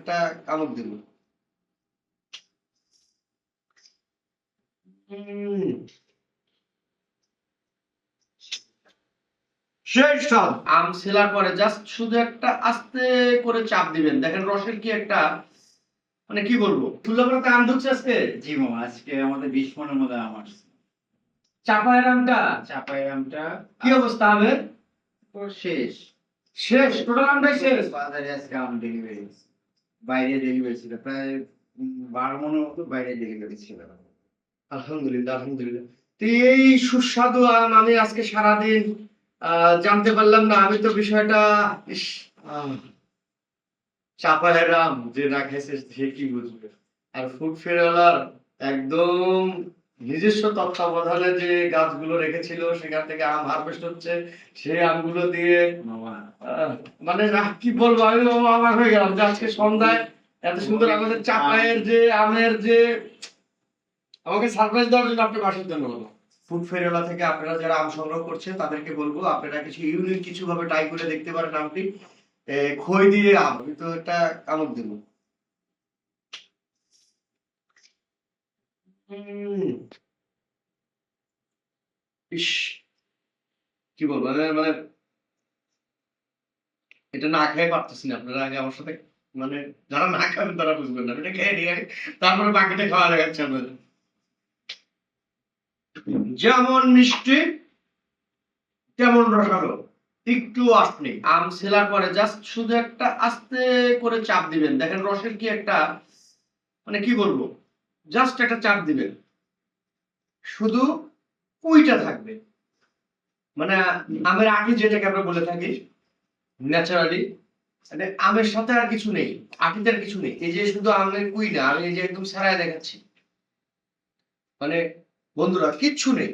এটা কামড় দিব। শেষ স্বাদ। আম ছেলার পরে জাস্ট শুধু একটা আস্তে করে চাপ দিবেন, দেখেন রসের কি একটা মানে কি বলবো, ফুলবাড়িতে আম ঢুকছে আজকে। জি মামা, আজকে আমাদের 20 মনের মতো আম আসছে। চাপায়ের আমটা চাপাই আমটা কি অবস্থা আমের? তো শেষ শেষ, টোটাল আমটাই শেষ। বাজারে আজকে আম ডেলিভারি বাইরে ডেলিভারি ছিল প্রায় 12 মনের মতো বাইরে ডেলিভারি ছিল। আলহামদুলিল্লাহ, আলহামদুলিল্লাহ। তো এই সুস্বাদু আম আমি আজকে সারাদিন জানতে পারলাম না। আমি তো বিষয়টা ইস, আহ, চাপায়ের আম যে না খাইছে সে কি বুঝবে। আর ফুড ফেয়ারওয়ালার একদম নিজস্ব তত্ত্বাবধানে যে গাছগুলো রেখেছিল সেখান থেকে আম হারভেস্ট হচ্ছে, সেই আমগুলো দিয়ে মামা মানে না কি বলবো, আমি অবাক হয়ে গেলাম যে আজকে সন্ধ্যায় এত সুন্দর আমাদের চাপায়ের যে আমের যে আমাকে সারপ্রাইজ দেওয়ার জন্য আপনি বাসার জন্য বলো। ফুড ফেরিওয়ালা থেকে আপনারা যারা আম সংগ্রহ করছেন তাদেরকে বলবো আপনারা কিছু ইউনিক কিছু ভাবে ট্রাই করে দেখতে পারেন আমটি। খই দিয়ে আম, আমি তো এটা কামড় দিব। ইস, কি বলবো মানে মানে এটা না খেয়ে পারতেছি না। আপনারা আগে আমার সাথে মানে যারা না খাবেন তারা বুঝবেন না, এটা খেয়ে নিয়ে তারপরে বাকিটা খাওয়া দেখাচ্ছে আপনাদের। যেমন মিষ্টি তেমন রসালো, একটু আঁশ নেই। আম ছেলার পরে জাস্ট শুধু একটা আস্তে করে চাপ দিবেন, দেখেন রসের কি একটা মানে কি বলবো, জাস্ট একটা চাপ দিবেন, শুধু কুইটা থাকবে। মানে আমের আটি যেটাকে আমরা বলে থাকি ন্যাচারালি, মানে আমের সাথে আর কিছু নেই, আটিতে আর কিছু নেই। এই যে শুধু আমের কুইটা, আমি এই যে একদম ছাড়াই দেখাচ্ছি, মানে বন্ধুরা কিচ্ছু নেই,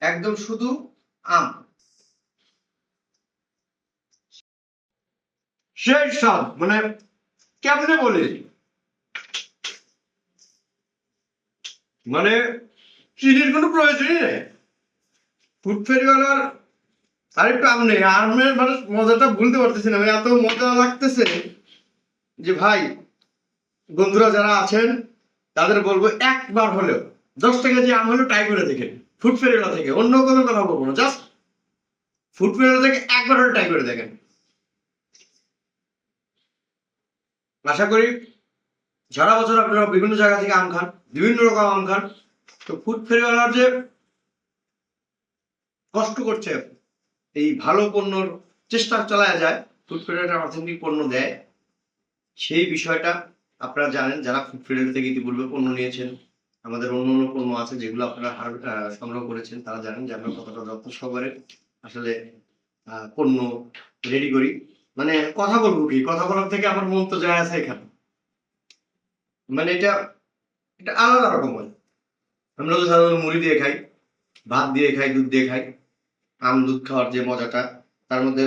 একদম শুধু আম। সেই স্বাদ, মানে কেমনে বলি, মানে চিনির কোনো প্রয়োজনই নেই। ফুড ফেরিওয়ালার আরেকটু আম নেই, আমের মানে মজাটা ভুলতে পারতেছি না, মানে এত মজা লাগতেছে যে ভাই, বন্ধুরা যারা আছেন তাদের বলবো একবার হলেও 10 টাকা যে আম হলেও ট্রাই করে দেখেন ফুড ফেরিওয়ালা থেকে। অন্য কোনো কথা বলবো না, জাস্ট ফুড ফেরিওয়ালা থেকে একবার হলে ট্রাই করে দেখেন। আশা করি সারা বছর আপনারা বিভিন্ন জায়গা থেকে আম খান, বিভিন্ন রকম আম খান, তো ফুড ফেরিওয়ালার যে কষ্ট করছে এই ভালো পণ্যর চেষ্টা চালায় যায়, ফুড ফেরিওয়ালা অথেন্টিক পণ্য দেয়, সেই বিষয়টা আপনারা জানেন যারা ফুড ফেরিওয়ালা থেকে ইতিপূর্বে পণ্য নিয়েছেন। আমাদের অন্য অন্য পণ্য আছে যেগুলো আপনারা সংগ্রহ করেছেন, তারা জানেন যে আমরা কতটা যত্ন সহকারে আসলে পণ্য রেডি করি। মানে কথা বলবো কি, কথা বলার থেকে আমার মন তো যায় আছে এখানে, মানে এটা এটা আলাদা রকম হয়। আমরা তো সাধারণত মুড়ি দিয়ে খাই, ভাত দিয়ে খাই, দুধ দিয়ে খাই। আম দুধ খাওয়ার যে মজাটা, তার মধ্যে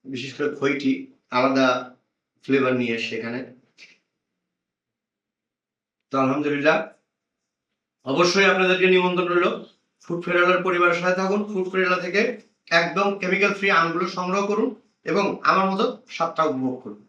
বিশেষ করে খইটি আলাদা ফ্লেভার নিয়ে আসে এখানে। তো আলহামদুলিল্লাহ, অবশ্যই আপনাদেরকে নিমন্ত্রণ রইল, ফুড ফেরিওয়ালার পরিবারের সাথে থাকুন। ফুড ফেরিওয়ালা থেকে একদম কেমিক্যাল ফ্রি আমগুলো সংগ্রহ করুন এবং আমার মতো স্বাদটা উপভোগ করুন।